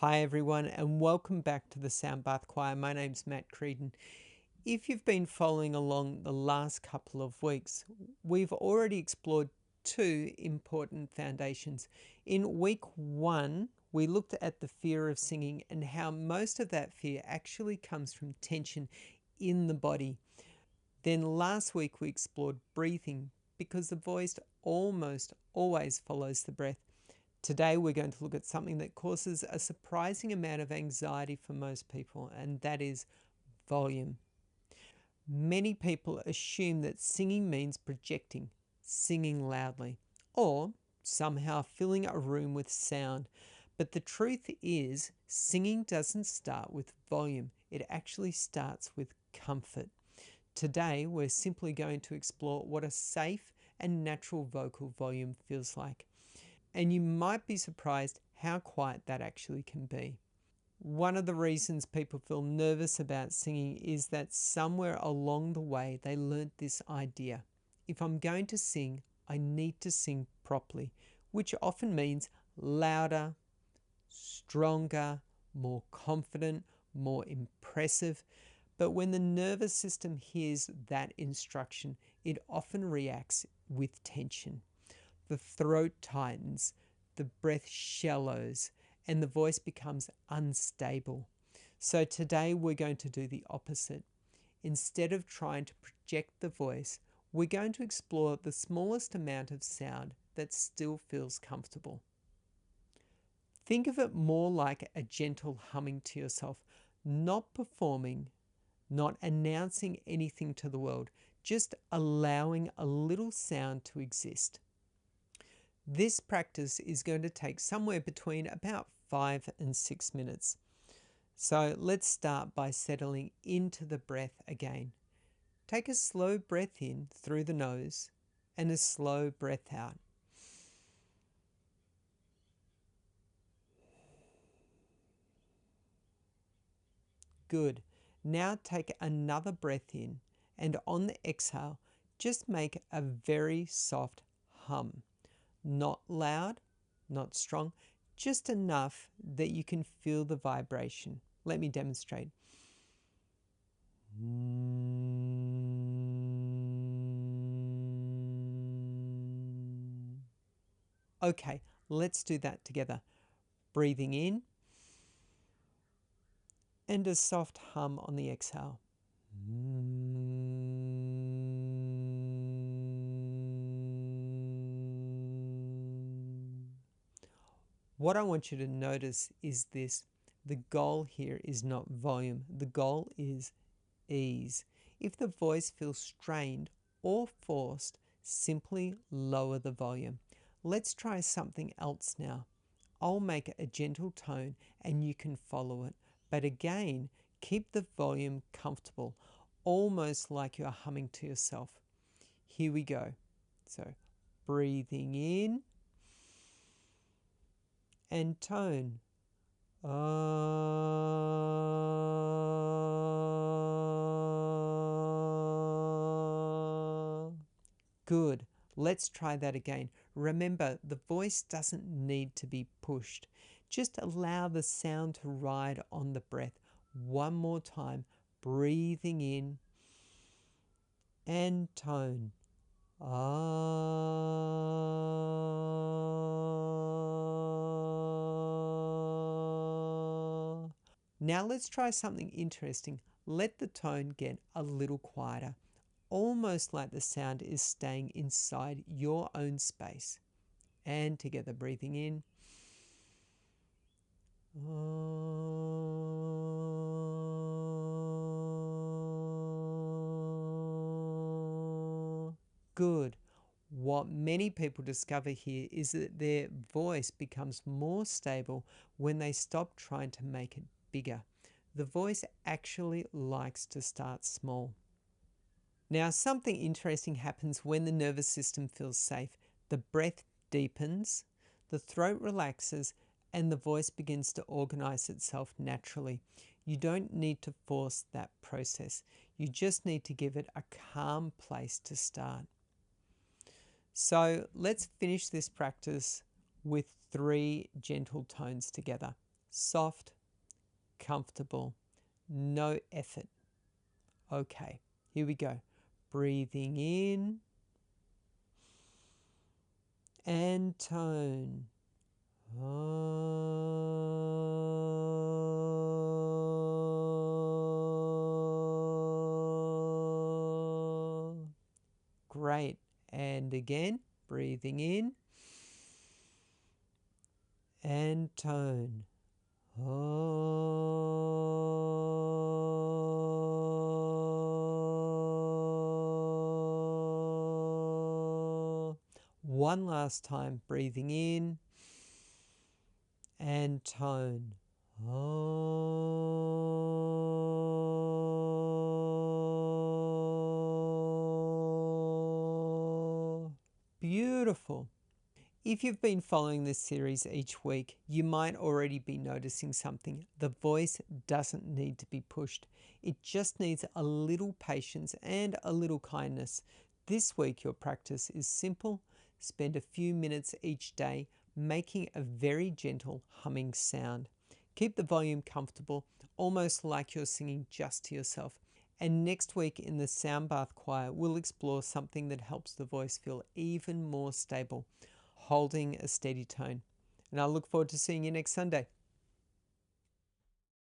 Hi everyone and welcome back to the Sound Bath Choir. My name's Matt Creedon. If you've been following along the last couple of weeks, we've already explored two important foundations. In week 1, we looked at the fear of singing and how most of that fear actually comes from tension in the body. Then last week we explored breathing because the voice almost always follows the breath. Today we're going to look at something that causes a surprising amount of anxiety for most people, and that is volume. Many people assume that singing means projecting, singing loudly, or somehow filling a room with sound. But the truth is, singing doesn't start with volume, it actually starts with comfort. Today we're simply going to explore what a safe and natural vocal volume feels like. And you might be surprised how quiet that actually can be. One of the reasons people feel nervous about singing is that somewhere along the way they learnt this idea. If I'm going to sing, I need to sing properly, which often means louder, stronger, more confident, more impressive. But when the nervous system hears that instruction, it often reacts with tension. The throat tightens, the breath shallows, and the voice becomes unstable. So today we're going to do the opposite. Instead of trying to project the voice, we're going to explore the smallest amount of sound that still feels comfortable. Think of it more like a gentle humming to yourself, not performing, not announcing anything to the world, just allowing a little sound to exist. This practice is going to take somewhere between about 5 and 6 minutes. So let's start by settling into the breath again. Take a slow breath in through the nose and a slow breath out. Good. Now take another breath in and on the exhale, just make a very soft hum. Not loud, not strong, just enough that you can feel the vibration. Let me demonstrate. Okay, let's do that together. Breathing in and a soft hum on the exhale. What I want you to notice is this. The goal here is not volume. The goal is ease. If the voice feels strained or forced, simply lower the volume. Let's try something else now. I'll make a gentle tone and you can follow it. But again, keep the volume comfortable, almost like you're humming to yourself. Here we go. So, breathing in and tone. Good. Let's try that again. Remember, the voice doesn't need to be pushed. Just allow the sound to ride on the breath. One more time, breathing in and tone. Now let's try something interesting. Let the tone get a little quieter, almost like the sound is staying inside your own space. And together, breathing in. Good. What many people discover here is that their voice becomes more stable when they stop trying to make it bigger. The voice actually likes to start small. Now, something interesting happens when the nervous system feels safe. The breath deepens, the throat relaxes, and the voice begins to organize itself naturally. You don't need to force that process. You just need to give it a calm place to start. So let's finish this practice with 3 gentle tones together. soft, comfortable, no effort. Okay, here we go. Breathing in and tone. Great. And again, breathing in and tone. One last time, breathing in and tone. Beautiful. If you've been following this series each week, you might already be noticing something. The voice doesn't need to be pushed. It just needs a little patience and a little kindness. This week, your practice is simple. Spend a few minutes each day making a very gentle humming sound. Keep the volume comfortable, almost like you're singing just to yourself. And next week in the Sound Bath Choir, we'll explore something that helps the voice feel even more stable, holding a steady tone. And I look forward to seeing you next Sunday.